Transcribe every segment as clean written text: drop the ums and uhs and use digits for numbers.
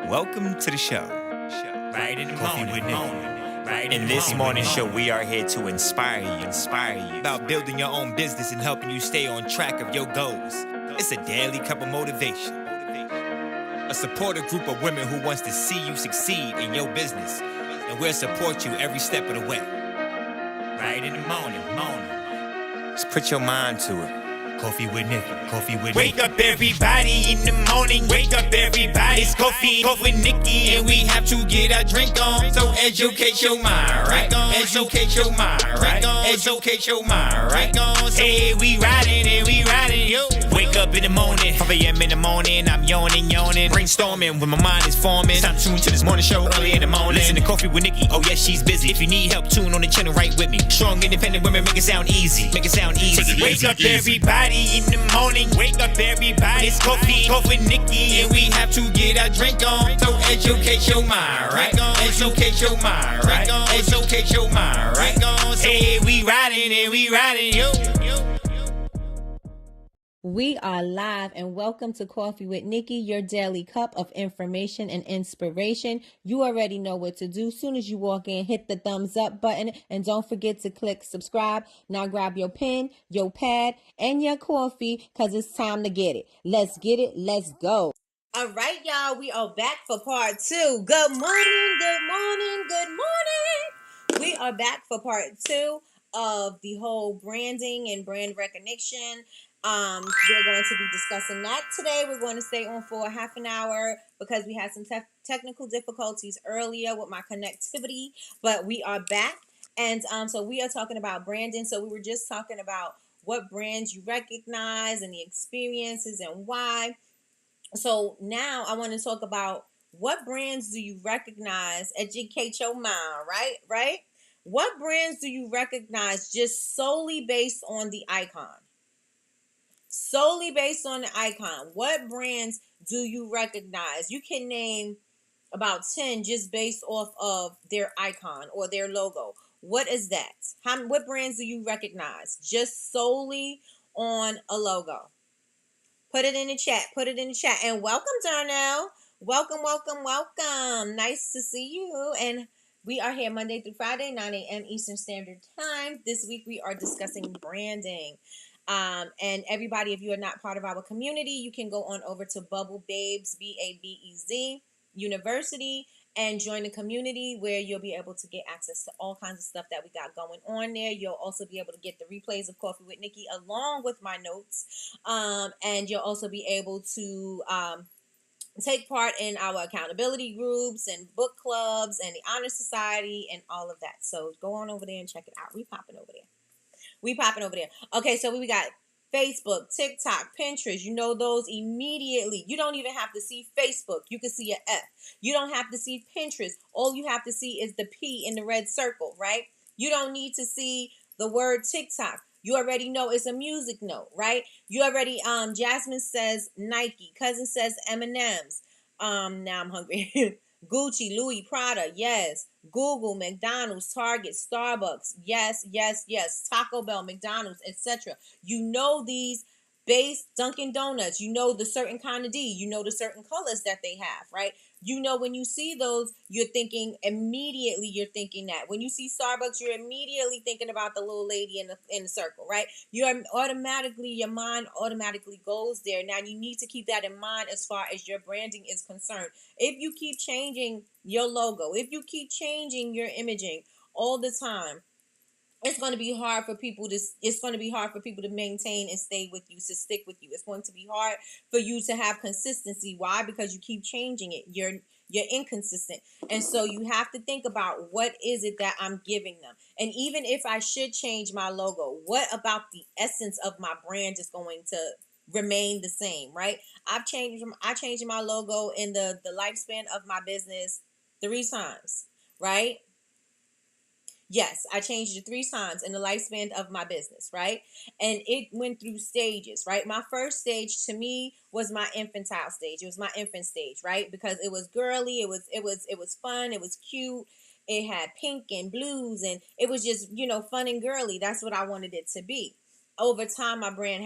Welcome to the show. Right in the Coffee morning, with Nikkie. right In this morning show, we are here to inspire you about building your own business and helping you stay on track of your goals. It's a daily cup of motivation. A supportive group of women who wants to see you succeed in your business, and we'll support you every step of the way. right in the morning. Just put your mind to it. Coffee with Nikkie. Coffee with Wake up everybody in the morning, wake up everybody. It's coffee with Nikkie, and we have to get our drink on. So educate your mind, right? Educate your mind, right? Educate your mind, right? Hey, we riding and we riding, yo. Wake up in the morning, 5 a.m. in the morning, I'm yawning, brainstorming when my mind is forming. Time to tune to this morning show early in the morning. Listen to Coffee with Nikkie, oh yes, she's busy. If you need help, tune on the channel right with me. Strong, independent women, make it sound easy. Make it sound easy. Wake up everybody in the morning, wake up everybody. It's coffee with Nikkie, and we have to get our drink on. So educate your mind, right? Educate your mind, right? Educate your mind, right? Hey, we riding and we riding, yo. We are live and welcome to Coffee with Nikkie, your daily cup of information and inspiration. You already know what to do. Soon as you walk in, hit the thumbs up button and don't forget to click subscribe. Now grab your pen, your pad, and your coffee because it's time to get it. Let's get it. Let's go. All right, y'all. We are back for part 2. Good morning. Good morning. Good morning. We are back for part 2 of the whole branding and brand recognition. We're going to be discussing that today. We're going to stay on for a half an hour because we had some technical difficulties earlier with my connectivity, but we are back. And so we are talking about branding. So we were just talking about what brands you recognize and the experiences and why. So now I want to talk about what brands do you recognize? Educate your mind, right? What brands do you recognize just solely based on the icon? Solely based on the icon. What brands do you recognize? You can name about 10 just based off of their icon or their logo. What is that? What brands do you recognize just solely on a logo? Put it in the chat. And welcome, Darnell. Welcome. Nice to see you. And we are here Monday through Friday, 9 a.m. Eastern Standard Time. This week we are discussing branding. And everybody, if you are not part of our community, you can go on over to Bubble Babes, BABEZ University, and join the community where you'll be able to get access to all kinds of stuff that we got going on there. You'll also be able to get the replays of Coffee with Nikkie along with my notes. And you'll also be able to take part in our accountability groups and book clubs and the Honor Society and all of that. So go on over there and check it out. We popping over there. Okay, so we got Facebook, TikTok, Pinterest. You know those immediately. You don't even have to see Facebook. You can see an F. You don't have to see Pinterest. All you have to see is the P in the red circle, right? You don't need to see the word TikTok. You already know it's a music note, right? You already, Jasmine says Nike. Cousin says M&M's. Now I'm hungry. Gucci, Louis, Prada, yes. Google, McDonald's, Target, Starbucks, yes. Taco Bell, McDonald's, etc. You know these base Dunkin' Donuts. You know the certain kind of D. You know the certain colors that they have, right? You know when you see those, you're thinking that. When you see Starbucks, you're immediately thinking about the little lady in the circle, right? Your mind automatically goes there. Now you need to keep that in mind as far as your branding is concerned. If you keep changing your logo, if you keep changing your imaging all the time, it's going to be hard for people to maintain and stay with you, to stick with you. It's going to be hard for you to have consistency. Why? Because you keep changing it. You're inconsistent. And so you have to think about, what is it that I'm giving them? And even if I should change my logo, what about the essence of my brand is going to remain the same, right? I changed my logo in the lifespan of my business 3 times, right? Yes, I changed it 3 times in the lifespan of my business, right? And it went through stages, right? My first stage to me was my infantile stage. It was my infant stage, right? Because it was girly, it was fun, it was cute. It had pink and blues, and it was just, fun and girly. That's what I wanted it to be. Over time, my brand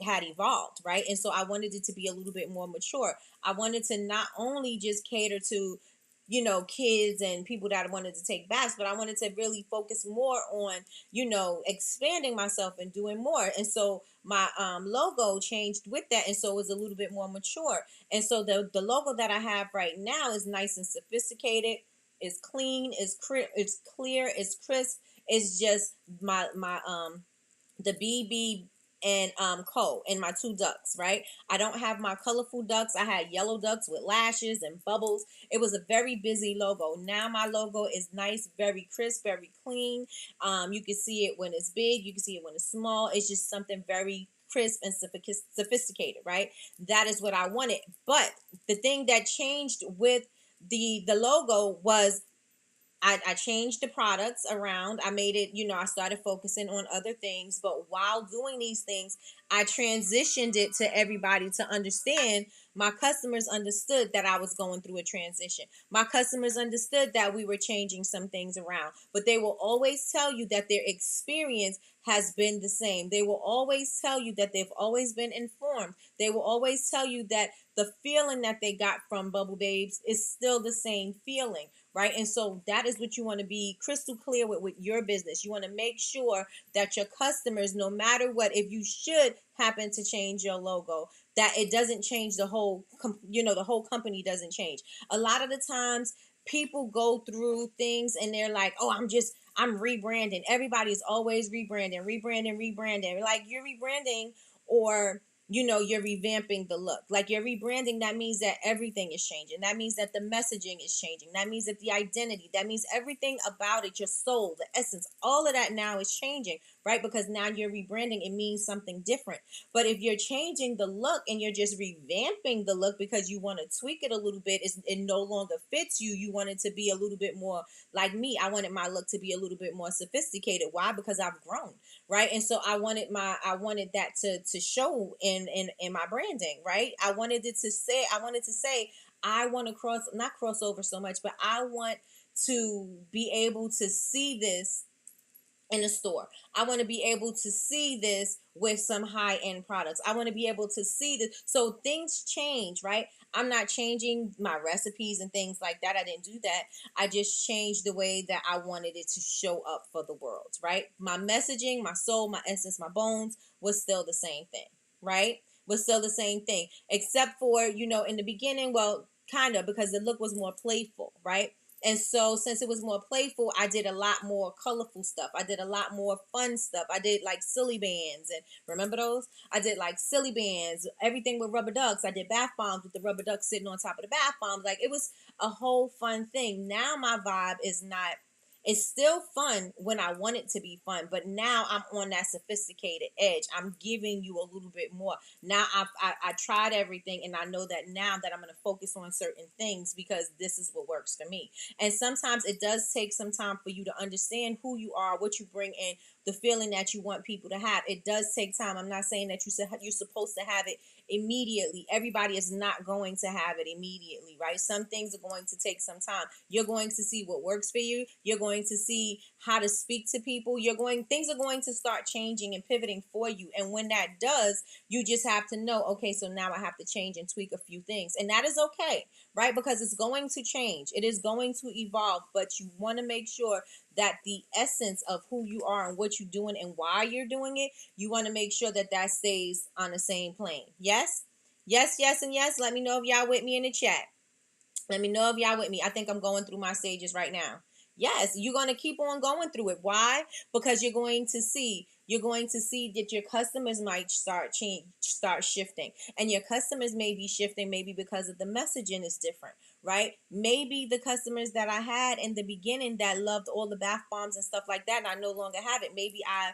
had evolved, right? And so I wanted it to be a little bit more mature. I wanted to not only just cater to, you know, kids and people that wanted to take baths, but I wanted to really focus more on, you know, expanding myself and doing more. And so my logo changed with that, and so it was a little bit more mature. And so the logo that I have right now is nice and sophisticated. It's clean. It's clear. It's crisp. It's just my the BB and Co and my two ducks, right? I don't have my colorful ducks. I had yellow ducks with lashes and bubbles. It was a very busy logo. Now my logo is nice, very crisp, very clean. You can see it when it's big, you can see it when it's small. It's just something very crisp and sophisticated, right? That is what I wanted. But the thing that changed with the logo was I changed the products around. I made it, you know, I started focusing on other things. But while doing these things, I transitioned it to everybody to understand. My customers understood that I was going through a transition. My customers understood that we were changing some things around. But they will always tell you that their experience has been the same. They will always tell you that they've always been informed. They will always tell you that the feeling that they got from Bubble Babes is still the same feeling, right? And so that is what you want to be crystal clear with your business. You want to make sure that your customers, no matter what, if you should happen to change your logo, that it doesn't change the whole, the whole company doesn't change. A lot of the times people go through things and they're like, oh, I'm rebranding. Everybody's always rebranding. Like, you're rebranding, or you're revamping the look. Like, you're rebranding, that means that everything is changing. That means that the messaging is changing. That means that the identity, that means everything about it, your soul, the essence, all of that now is changing, right? Because now you're rebranding, it means something different. But if you're changing the look and you're just revamping the look because you want to tweak it a little bit, it no longer fits you. You want it to be a little bit more like me. I wanted my look to be a little bit more sophisticated. Why? Because I've grown, right? And so I wanted that to show in my branding, right? I wanted to say I want to not cross over so much, but I want to be able to see this in a store. I want to be able to see this with some high-end products. I want to be able to see this. So things change, right? I'm not changing my recipes and things like that. I didn't do that. I just changed the way that I wanted it to show up for the world, right? My messaging, my soul, my essence, my bones was still the same thing, right? Was still the same thing, except for, in the beginning, well, kind of, because the look was more playful, right? And so since it was more playful, I did a lot more colorful stuff. I did a lot more fun stuff. I did like silly bands, and remember those? I did like silly bands, everything with rubber ducks. I did bath bombs with the rubber ducks sitting on top of the bath bombs. Like, it was a whole fun thing. Now my vibe is not, it's still fun when I want it to be fun, but now I'm on that sophisticated edge. I'm giving you a little bit more. Now I tried everything, and I know that now that I'm going to focus on certain things because this is what works for me. And sometimes it does take some time for you to understand who you are, what you bring in, the feeling that you want people to have. It does take time. I'm not saying that you're supposed to have it immediately. Everybody is not going to have it immediately, right? Some things are going to take some time. You're going to see what works for you. You're going to see how to speak to people. Things are going to start changing and pivoting for you. And when that does, you just have to know, okay, so now I have to change and tweak a few things. And that is okay, right? Because it's going to change. It is going to evolve, but you want to make sure that the essence of who you are and what you're doing and why you're doing it, you want to make sure that that stays on the same plane. Yes? Yes, yes, and yes. Let me know if y'all with me in the chat. Let me know if y'all with me. I think I'm going through my stages right now. Yes, you're going to keep on going through it. Why? Because you're going to see that your customers might start shifting. And your customers may be shifting maybe because of the messaging is different, right? Maybe the customers that I had in the beginning that loved all the bath bombs and stuff like that, and I no longer have it. Maybe I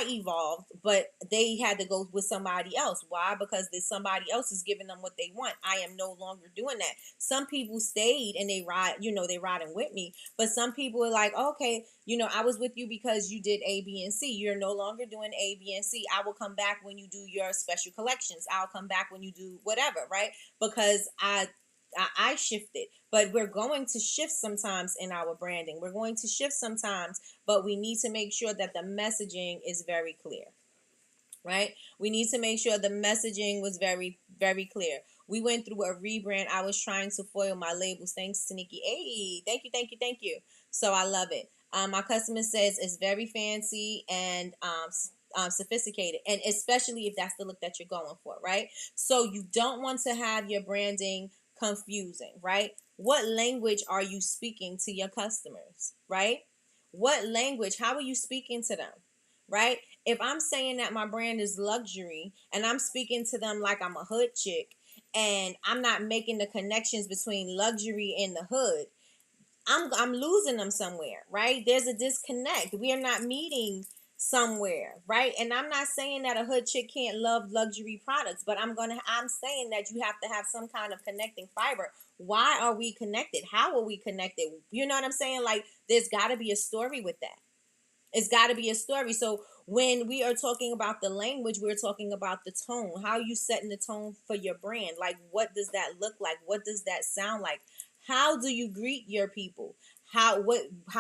evolved, but they had to go with somebody else. Why? Because somebody else is giving them what they want. I am no longer doing that. Some people stayed and they riding with me, but some people are like, okay, I was with you because you did A, B, and C. You're no longer doing A, B, and C. I will come back when you do your special collections. I'll come back when you do whatever, right? Because I shifted, but we're going to shift sometimes in our branding. We're going to shift sometimes, but we need to make sure that the messaging is very clear. right? We need to make sure the messaging was very, very clear. We went through a rebrand. I was trying to foil my labels. Thanks to Nikki. Hey, thank you, thank you, thank you. So I love it. My customer says it's very fancy and sophisticated, and especially if that's the look that you're going for, right? So you don't want to have your branding confusing, right? What language are you speaking to your customers, right? What language? How are you speaking to them, right? If I'm saying that my brand is luxury and I'm speaking to them like I'm a hood chick and I'm not making the connections between luxury and the hood, I'm losing them somewhere, right? There's a disconnect. We are not meeting somewhere, right? And I'm not saying that a hood chick can't love luxury products, but I'm saying that you have to have some kind of connecting fiber. Why are we connected? How are we connected? You know what I'm saying? Like, there's got to be a story with that. It's got to be a story. So when we are talking about the language, we're talking about the tone. How are you setting the tone for your brand? Like, what does that look like? What does that sound like? How do you greet your people? How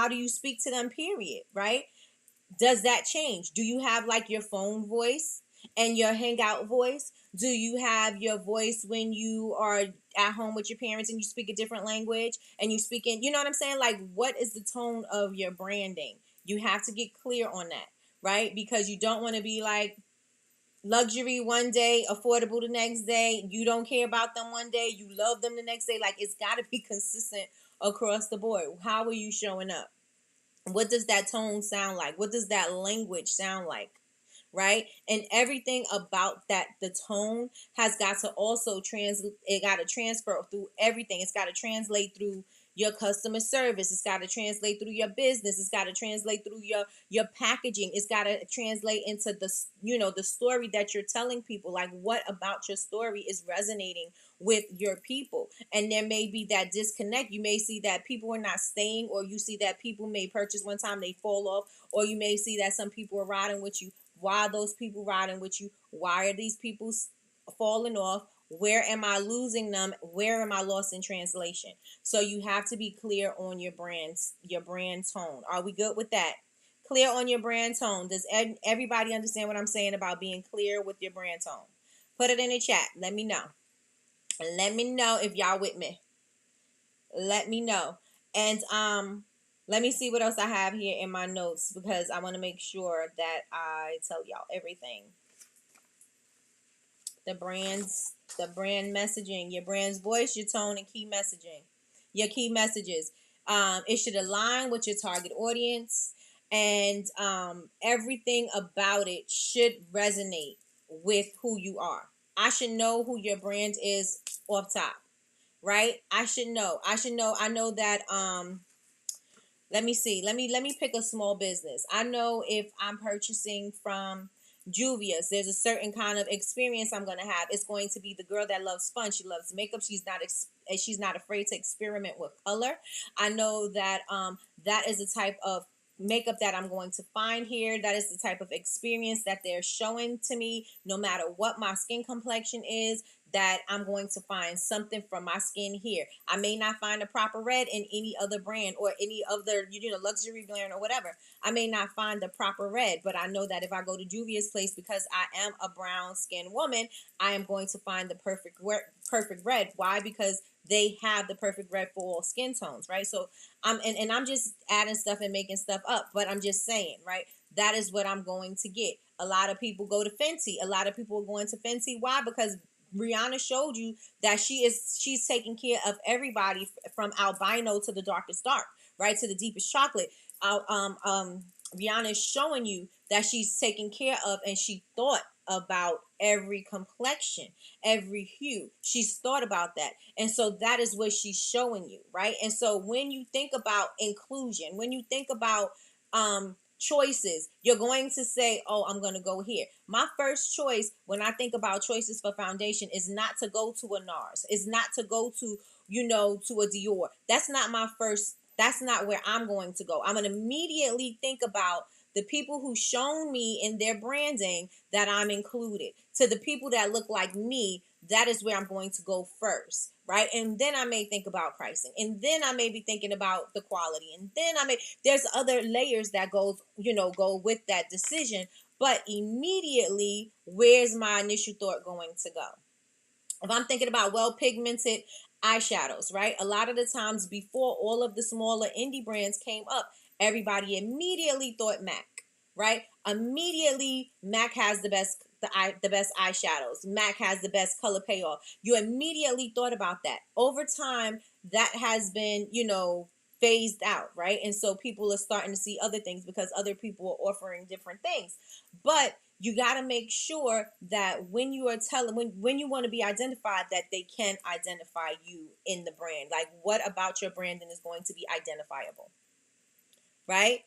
do you speak to them, period, right? Does that change? Do you have like your phone voice and your hangout voice? Do you have your voice when you are at home with your parents and you speak a different language and you speak in, you know what I'm saying? Like, what is the tone of your branding? You have to get clear on that, right? Because you don't want to be like luxury one day, affordable the next day. You don't care about them one day, you love them the next day. Like, it's got to be consistent across the board. How are you showing up? What does that tone sound like? What does that language sound like? Right? And everything about that, the tone has got to also it got to transfer through everything. It's got to translate through your customer service. It's got to translate through your business. It's got to translate through your packaging. It's got to translate into the story that you're telling people. Like, what about your story is resonating with your people? And there may be that disconnect. You may see that people are not staying, or you see that people may purchase one time, they fall off, or you may see that some people are riding with you. Why are those people riding with you? Why are these people falling off? Where am I losing them? Where am I lost in translation? So you have to be clear on your brand tone. Are we good with that? Clear on your brand tone. Does everybody understand what I'm saying about being clear with your brand tone? Put it in the chat. Let me know. Let me know if y'all with me. Let me know. And let me see what else I have here in my notes, because I want to make sure that I tell y'all everything. The brand messaging, your brand's voice, your tone, and key messaging. Your key messages. It should align with your target audience, and everything about it should resonate with who you are. I should know who your brand is off top, right? I should know. I know that let me see. Let me pick a small business. I know if I'm purchasing from Juvia's, there's a certain kind of experience I'm gonna have. It's going to be the girl that loves fun. She loves makeup. She's not afraid to experiment with color. I know that that is the type of makeup that I'm going to find here. That is the type of experience that they're showing to me. No matter what my skin complexion is, that I'm going to find something from my skin here. I may not find a proper red in any other brand or any other, luxury brand or whatever. I may not find the proper red, but I know that if I go to Juvia's place, because I am a brown skinned woman, I am going to find the perfect red. Why? Because they have the perfect red for all skin tones, right? So I'm just adding stuff and making stuff up, but I'm just saying, right? That is what I'm going to get. A lot of people go to Fenty. A lot of people are going to Fenty. Why? Because Rihanna showed you that she's taking care of everybody from albino to the darkest dark, right, to the deepest chocolate. Rihanna is showing you that she's taken care of, and she thought about every complexion, every hue. She's thought about that. And so that is what she's showing you, right? And so when you think about inclusion, when you think about choices, you're going to say, oh, I'm going to go here. My first choice when I think about choices for foundation is not to go to a NARS. It's not to go to, to a Dior. That's not where I'm going to go. I'm going to immediately think about the people who shown me in their branding that I'm included. To the people that look like me, that is where I'm going to go first, right? And then I may think about pricing, and then I may be thinking about the quality, and then there's other layers that go with that decision. But immediately, where's my initial thought going to go? If I'm thinking about well-pigmented eyeshadows, right? A lot of the times before all of the smaller indie brands came up, everybody immediately thought MAC, right? Immediately, MAC has the best eyeshadows. MAC has the best color payoff. You immediately thought about that. Over time, that has been, phased out, right? And so people are starting to see other things because other people are offering different things. But you got to make sure that when you are telling, when you want to be identified, that they can identify you in the brand. Like, what about your branding is going to be identifiable, right?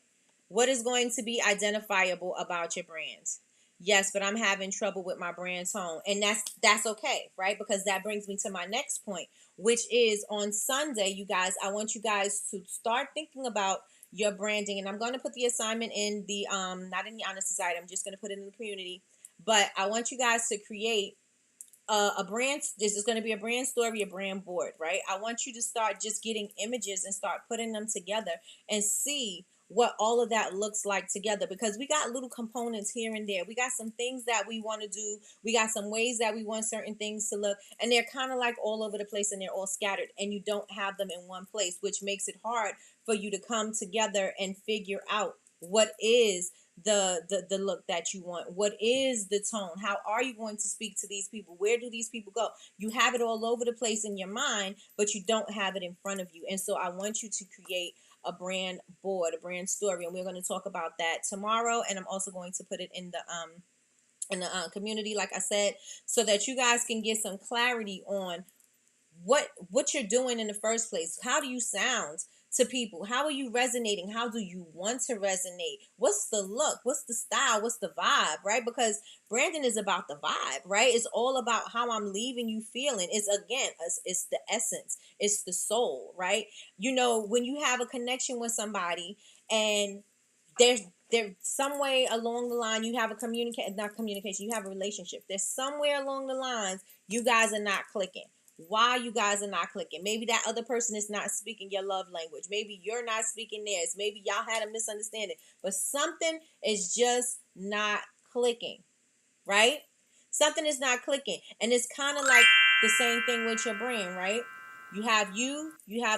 What is going to be identifiable about your brands? Yes, but I'm having trouble with my brand tone. And that's okay, right? Because that brings me to my next point, which is on Sunday, you guys, I want you guys to start thinking about your branding. And I'm going to put the assignment in the not in the Honor Society. I'm just going to put it in the community. But I want you guys to create a brand. This is going to be a brand story, a brand board, right? I want you to start just getting images and start putting them together and see what all of that looks like together, because we got little components here and there. We got some things that we want to do. We got some ways that we want certain things to look, and they're kind of like all over the place and they're all scattered, and you don't have them in one place, which makes it hard for you to come together and figure out what is the look that you want. What is the tone? How are you going to speak to these people? Where do these people go? You have it all over the place in your mind, but you don't have it in front of you. And so I want you to create a brand board, a brand story, and we're going to talk about that tomorrow. And I'm also going to put it in the community, like I said, so that you guys can get some clarity on what you're doing in the first place. How do you sound to people? How are you resonating? How do you want to resonate? What's the look? What's the style? What's the vibe, right? Because branding is about the vibe, right? It's all about how I'm leaving you feeling. It's the essence. It's the soul, right? When you have a connection with somebody and there's some way along the line you have you have a relationship. There's somewhere along the lines you guys are not clicking. Why you guys are not clicking? Maybe that other person is not speaking your love language. Maybe you're not speaking theirs. Maybe y'all had a misunderstanding. But something is just not clicking, right? Something is not clicking. And it's kind of like the same thing with your brand, right? You have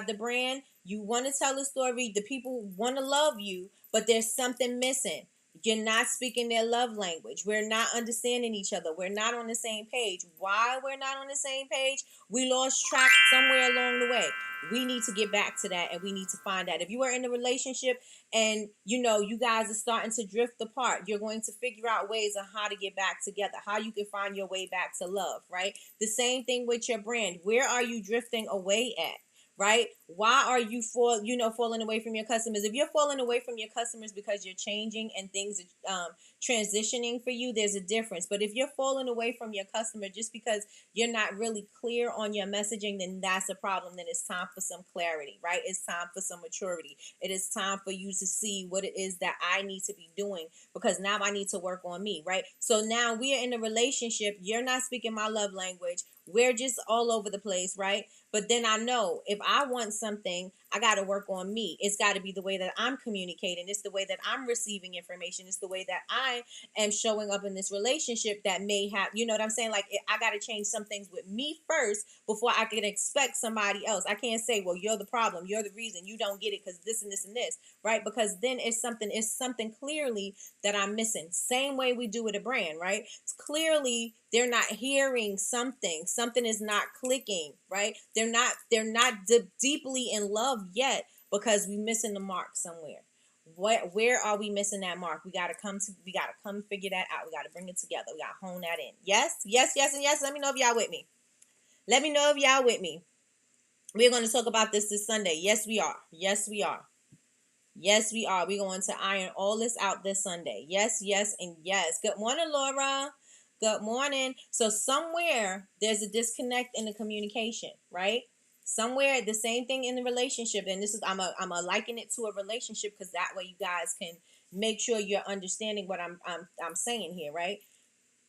the brand, you want to tell a story, the people want to love you, but there's something missing. You're not speaking their love language. We're not understanding each other. We're not on the same page. Why we're not on the same page? We lost track somewhere along the way. We need to get back to that, and we need to find out. If you are in a relationship and you guys are starting to drift apart, you're going to figure out ways on how to get back together, how you can find your way back to love, right? The same thing with your brand. Where are you drifting away at? Right? Why are you falling away from your customers? If you're falling away from your customers because you're changing and things are transitioning for you, there's a difference. But if you're falling away from your customer just because you're not really clear on your messaging, then that's a problem. Then it's time for some clarity, right? It's time for some maturity. It is time for you to see what it is that I need to be doing, because now I need to work on me, right? So now we are in a relationship. You're not speaking my love language. We're just all over the place, right? But then I know if I want something, I got to work on me. It's got to be the way that I'm communicating. It's the way that I'm receiving information. It's the way that I am showing up in this relationship that may have, you know what I'm saying? Like, I got to change some things with me first before I can expect somebody else. I can't say, well, you're the problem. You're the reason you don't get it because this and this and this, right? Because then it's something clearly that I'm missing. Same way we do with a brand, right? It's clearly they're not hearing something. Something is not clicking, right? They're not deeply in love yet because we're missing the mark somewhere. Where are we missing that mark? We gotta come figure that out. We gotta bring it together. We gotta hone that in. Yes, yes, yes, and yes. Let me know if y'all with me. Let me know if y'all with me. We're going to talk about this Sunday. Yes, we are. Yes, we are. Yes, we are. We're going to iron all this out this Sunday. Yes, yes, and yes. Good morning, Laura. Good morning. So somewhere there's a disconnect in the communication, right? Somewhere the same thing in the relationship. And this is I'm a liken it to a relationship because that way you guys can make sure you're understanding what I'm saying here, right?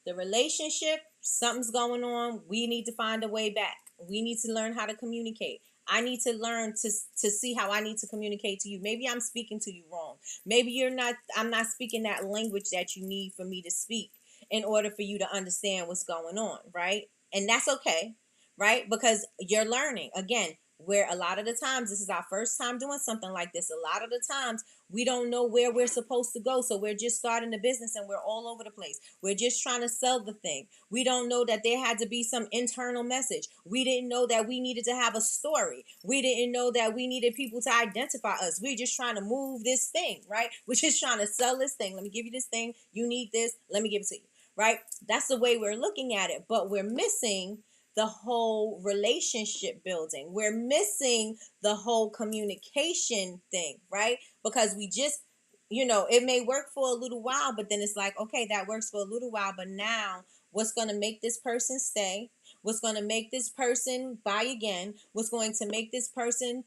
The relationship, something's going on. We need to find a way back. We need to learn how to communicate. I need to learn to see how I need to communicate to you. Maybe I'm speaking to you wrong. Maybe I'm not speaking that language that you need for me to speak in order for you to understand what's going on, right? And that's okay, right? Because you're learning. Again, where a lot of the times, this is our first time doing something like this. A lot of the times we don't know where we're supposed to go. So we're just starting the business and we're all over the place. We're just trying to sell the thing. We don't know that there had to be some internal message. We didn't know that we needed to have a story. We didn't know that we needed people to identify us. We're just trying to move this thing, right? We're just trying to sell this thing. Let me give you this thing. You need this. Let me give it to you, right? That's the way we're looking at it. But we're missing the whole relationship building. We're missing the whole communication thing, right? Because we just, it may work for a little while, but then it's like, okay, that works for a little while, but now what's going to make this person stay? What's going to make this person buy again? What's going to make this person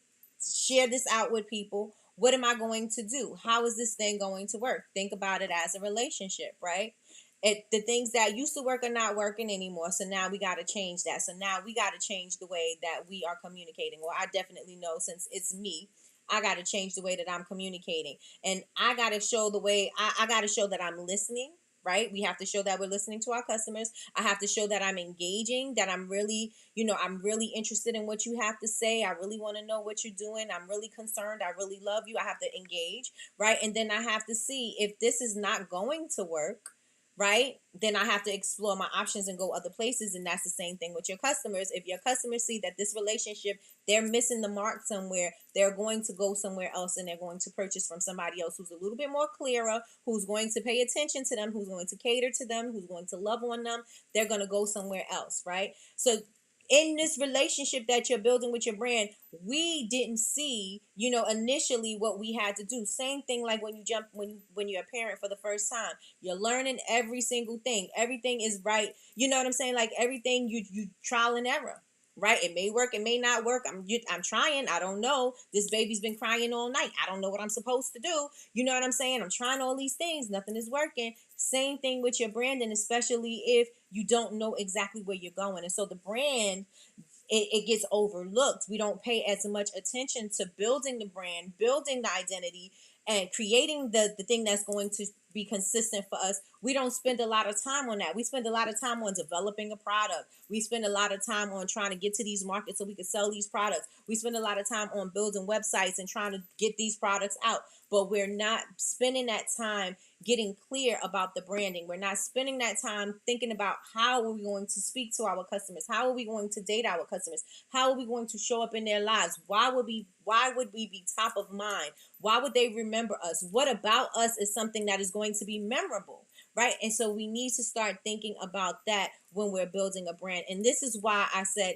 share this out with people? What am I going to do? How is this thing going to work? Think about it as a relationship, right? The things that used to work are not working anymore. So now we got to change that. So now we got to change the way that we are communicating. Well, I definitely know, since it's me, I got to change the way that I'm communicating. And I got to show I got to show that I'm listening, right? We have to show that we're listening to our customers. I have to show that I'm engaging, that I'm really, I'm really interested in what you have to say. I really want to know what you're doing. I'm really concerned. I really love you. I have to engage, right? And then I have to see if this is not going to work, right? Then I have to explore my options and go other places. And that's the same thing with your customers. If your customers see that this relationship, they're missing the mark somewhere, they're going to go somewhere else and they're going to purchase from somebody else who's a little bit more clearer, who's going to pay attention to them, who's going to cater to them, who's going to love on them. They're going to go somewhere else, right? So in this relationship that you're building with your brand, we didn't see, initially what we had to do. Same thing like when you're a parent for the first time. You're learning every single thing. Everything is right. You know what I'm saying? Like everything you trial and error. Right? It may work, it may not work. I'm trying. I don't know. This baby's been crying all night. I don't know what I'm supposed to do. You know what I'm saying? I'm trying all these things. Nothing is working. Same thing with your branding, especially if you don't know exactly where you're going. And so the brand, it gets overlooked. We don't pay as much attention to building the brand, building the identity, and creating the thing that's going to be consistent for us. We don't spend a lot of time on that. We spend a lot of time on developing a product. We spend a lot of time on trying to get to these markets so we can sell these products. We spend a lot of time on building websites and trying to get these products out. But we're not spending that time getting clear about the branding. We're not spending that time thinking about how are we going to speak to our customers? How are we going to date our customers? How are we going to show up in their lives? Why would we be top of mind? Why would they remember us? What about us is something that is going to be memorable, right? And so we need to start thinking about that when we're building a brand. And this is why I said,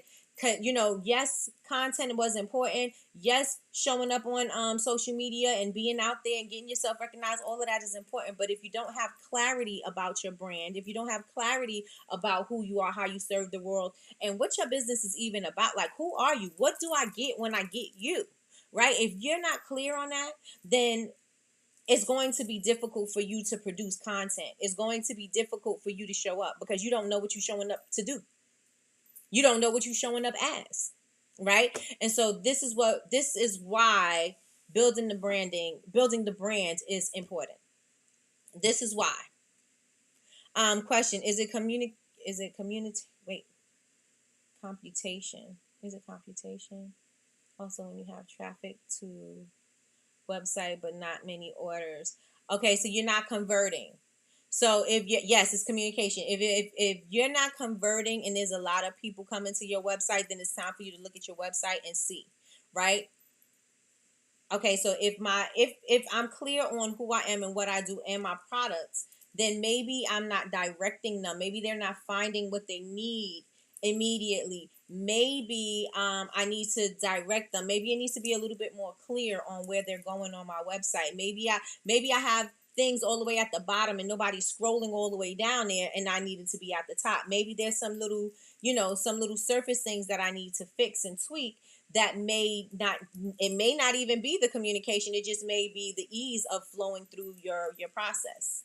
yes, content was important. Yes, showing up on social media and being out there and getting yourself recognized, all of that is important. But if you don't have clarity about your brand, if you don't have clarity about who you are, how you serve the world, and what your business is even about, like, who are you? What do I get when I get you? Right? If you're not clear on that, then it's going to be difficult for you to produce content. It's going to be difficult for you to show up because you don't know what you're showing up to do. You don't know what you're showing up as, right? And so this is why building the brand is important. This is why. Question, computation. Is it computation? Also, when you have traffic to website but not many orders. Okay, so you're not converting. So yes, it's communication. If you're not converting and there's a lot of people coming to your website, then it's time for you to look at your website and see, right? Okay, so if I'm clear on who I am and what I do and my products, then maybe I'm not directing them. Maybe they're not finding what they need immediately. Maybe I need to direct them. Maybe it needs to be a little bit more clear on where they're going on my website. Maybe I have things all the way at the bottom and nobody's scrolling all the way down there and I needed to be at the top. Maybe there's some little surface things that I need to fix and tweak that may not even be the communication. It just may be the ease of flowing through your process.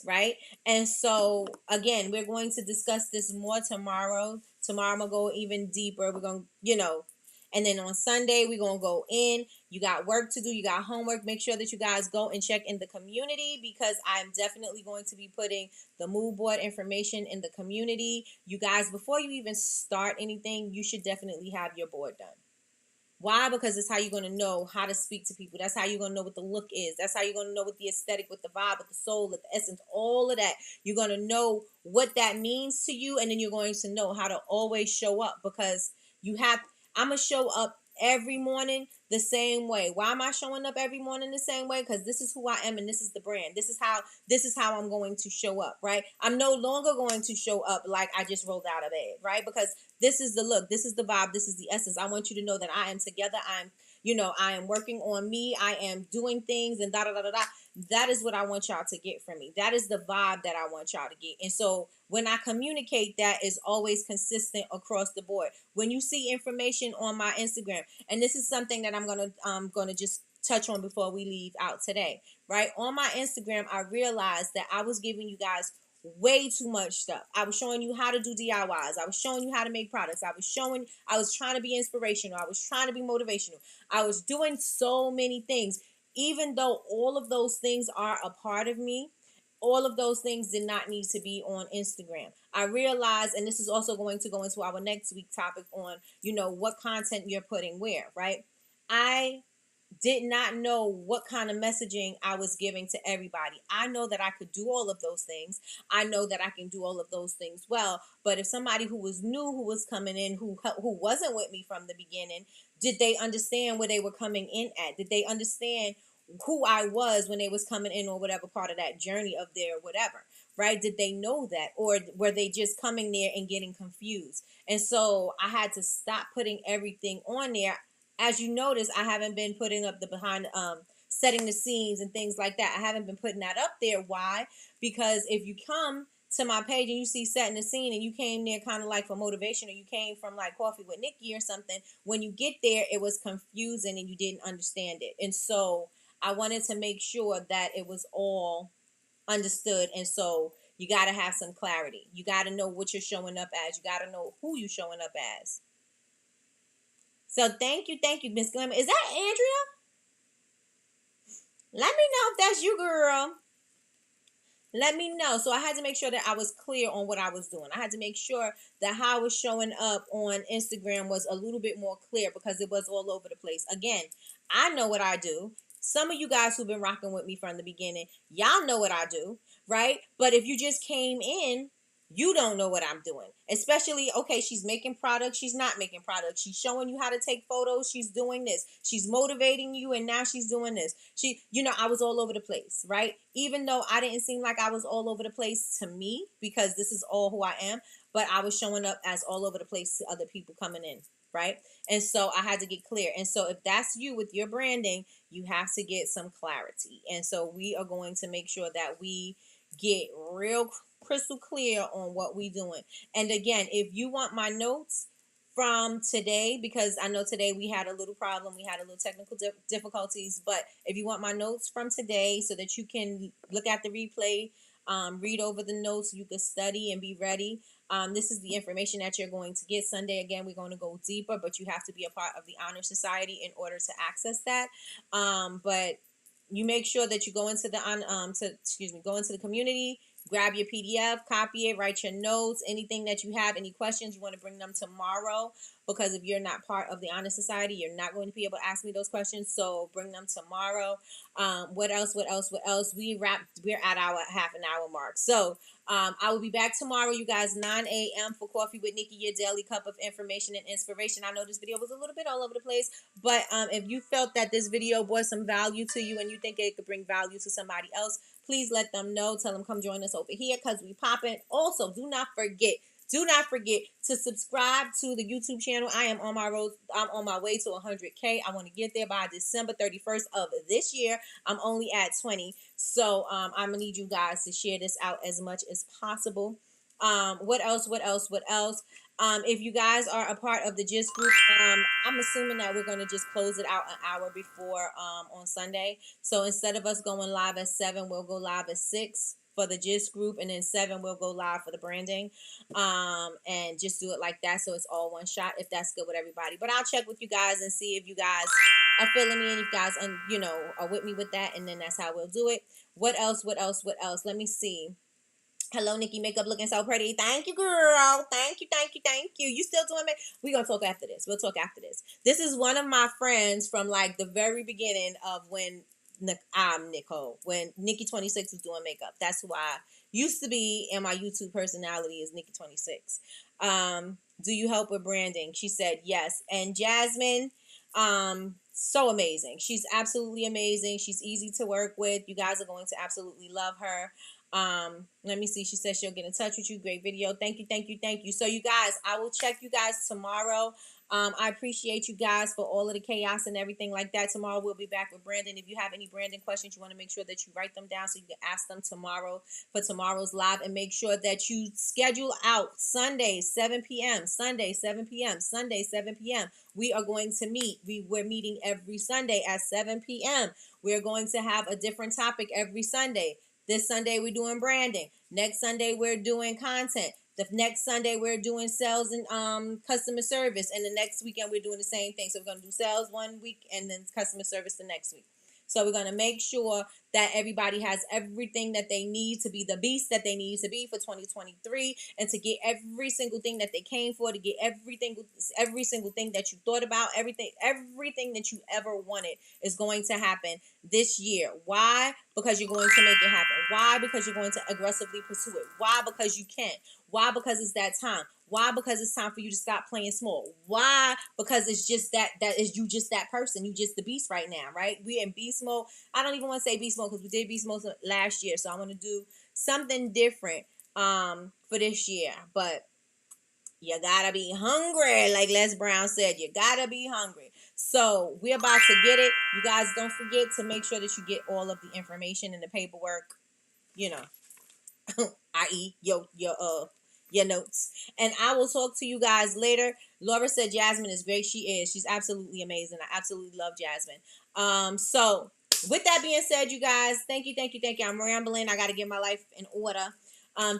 Right? And so again, we're going to discuss this more tomorrow Tomorrow I'm going to go even deeper. We're going to, and then on Sunday, we're going to go in. You got work to do. You got homework. Make sure that you guys go and check in the community, because I'm definitely going to be putting the mood board information in the community. You guys, before you even start anything, you should definitely have your board done. Why? Because it's how you're going to know how to speak to people. That's how you're going to know what the look is. That's how you're going to know what the aesthetic, what the vibe, what the soul, what the essence, all of that. You're going to know what that means to you, and then you're going to know how to always show up, because I'm going to show up every morning the same way. Why am I showing up every morning the same way? Because this is who I am, and this is the brand. This is how I'm going to show up, right? I'm no longer going to show up like I just rolled out of bed, right? Because this is the look, this is the vibe, this is the essence. I want you to know that I am together. I am working on me. I am doing things and da da da da da. That is what I want y'all to get from me. That is the vibe that I want y'all to get. And so when I communicate, that is always consistent across the board. When you see information on my Instagram, and this is something that I'm gonna just touch on before we leave out today, right? On my Instagram, I realized that I was giving you guys way too much stuff. I was showing you how to do DIYs. I was showing you how to make products. I was trying to be inspirational. I was trying to be motivational. I was doing so many things. Even though all of those things are a part of me, all of those things did not need to be on Instagram. I realized, and this is also going to go into our next week topic on, what content you're putting where, right? I did not know what kind of messaging I was giving to everybody. I know that I could do all of those things. I know that I can do all of those things well. But if somebody who was new, who was coming in, who wasn't with me from the beginning, did they understand where they were coming in at? Did they understand who I was when they was coming in, or whatever part of that journey of their whatever, right? Did they know that? Or were they just coming there and getting confused? And so I had to stop putting everything on there. As you notice, I haven't been putting up the behind, setting the scenes and things like that. I haven't been putting that up there. Why? Because if you come to my page and you see setting the scene, and you came there kind of like for motivation, or you came from like Coffee with Nikki or something, when you get there, it was confusing and you didn't understand it. And so I wanted to make sure that it was all understood. And so you got to have some clarity. You got to know what you're showing up as. You got to know who you're showing up as. So thank you, Miss Glamour. Is that Andrea? Let me know if that's you, girl. Let me know. So I had to make sure that I was clear on what I was doing. I had to make sure that how I was showing up on Instagram was a little bit more clear, because it was all over the place. Again, I know what I do. Some of you guys who've been rocking with me from the beginning, y'all know what I do, right? But if you just came in, you don't know what I'm doing. Especially, okay, she's making products, she's not making products. She's showing you how to take photos, she's doing this. She's motivating you, and now she's doing this. I was all over the place, right? Even though I didn't seem like I was all over the place to me, because this is all who I am, but I was showing up as all over the place to other people coming in, right? And so I had to get clear. And so if that's you with your branding, you have to get some clarity. And so we are going to make sure that we get real crystal clear on what we're doing. And again, if you want my notes from today, because I know today we had a little problem, we had a little technical difficulties, but if you want my notes from today so that you can look at the replay, read over the notes, you can study and be ready. This is the information that you're going to get. Sunday, again, we're going to go deeper, but you have to be a part of the Honor Society in order to access that. But you make sure that you go into the community, grab your PDF, copy it, write your notes, anything that you have, any questions, you want to bring them tomorrow, because if you're not part of the Honor Society, you're not going to be able to ask me those questions, so bring them tomorrow. What else? We're at our half an hour mark. So I will be back tomorrow, you guys, 9 a.m. for Coffee with Nikki, your daily cup of information and inspiration. I know this video was a little bit all over the place, but if you felt that this video brought some value to you and you think it could bring value to somebody else, please let them know. Tell them come join us over here, because we popping. Also, do not forget to subscribe to the YouTube channel. I am on my road. I'm on my way to 100K. I want to get there by December 31st of this year. I'm only at 20. So I'm going to need you guys to share this out as much as possible. What else? If you guys are a part of the GIST group, I'm assuming that we're going to just close it out an hour before on Sunday. So instead of us going live at 7, we'll go live at 6. for the gist group, and then 7 we'll go live for the branding, and just do it like that, so it's all one shot, if that's good with everybody. But I'll check with you guys and see if you guys are feeling me and if you guys are with me with that, and then that's how we'll do it. What else? Let me see. Hello, Nikki. Makeup looking so pretty. Thank you, girl. Thank you. You still doing it? We're going to talk after this. We'll talk after this. This is one of my friends from like the very beginning of when I'm Nicole, when Nikki 26 was doing makeup. That's who I used to be, and my YouTube personality is Nikki 26. Do you help with branding? She said yes. And Jasmine, so amazing. She's absolutely amazing. She's easy to work with. You guys are going to absolutely love her. Let me see. She says she'll get in touch with you. Great video. Thank you. So you guys, I will check you guys tomorrow. I appreciate you guys for all of the chaos and everything like that. Tomorrow we'll be back with Brandon. If you have any Brandon questions, you want to make sure that you write them down so you can ask them tomorrow for tomorrow's live, and make sure that you schedule out Sunday 7 p.m. Sunday 7 p.m. Sunday 7 p.m. We are going to meet. We're meeting every Sunday at 7 p.m. We're going to have a different topic every Sunday. This Sunday, we're doing branding. Next Sunday, we're doing content. The next Sunday, we're doing sales and customer service. And the next weekend, we're doing the same thing. So we're going to do sales one week and then customer service the next week. So we're going to make sure that everybody has everything that they need to be the beast that they need to be for 2023, and to get every single thing that they came for, to get every single thing that you thought about, everything that you ever wanted is going to happen this year. Why? Because you're going to make it happen. Why? Because you're going to aggressively pursue it. Why? Because you can. Why? Because it's that time. Why? Because it's time for you to stop playing small. Why? Because it's just that is you just that person. You just the beast right now, right? We're in beast mode. I don't even want to say beast mode because we did beast mode last year. So I want to do something different for this year. But you gotta be hungry. Like Les Brown said, you gotta be hungry. So we're about to get it. You guys don't forget to make sure that you get all of the information and the paperwork, i.e. your notes. And I will talk to you guys later. Laura said Jasmine is great. She is. She's absolutely amazing. I absolutely love Jasmine. So with that being said, you guys, thank you. I'm rambling. I got to get my life in order.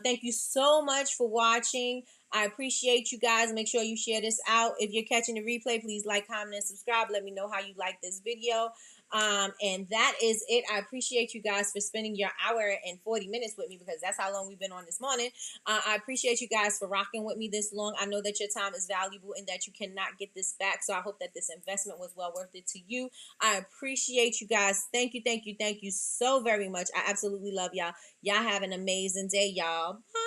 Thank you so much for watching. I appreciate you guys. Make sure you share this out. If you're catching the replay, please like, comment, and subscribe. Let me know how you like this video. And that is it. I appreciate you guys for spending your hour and 40 minutes with me, because that's how long we've been on this morning. I appreciate you guys for rocking with me this long. I know that your time is valuable and that you cannot get this back. So I hope that this investment was well worth it to you. I appreciate you guys. Thank you so very much. I absolutely love y'all. Y'all have an amazing day, y'all. Bye.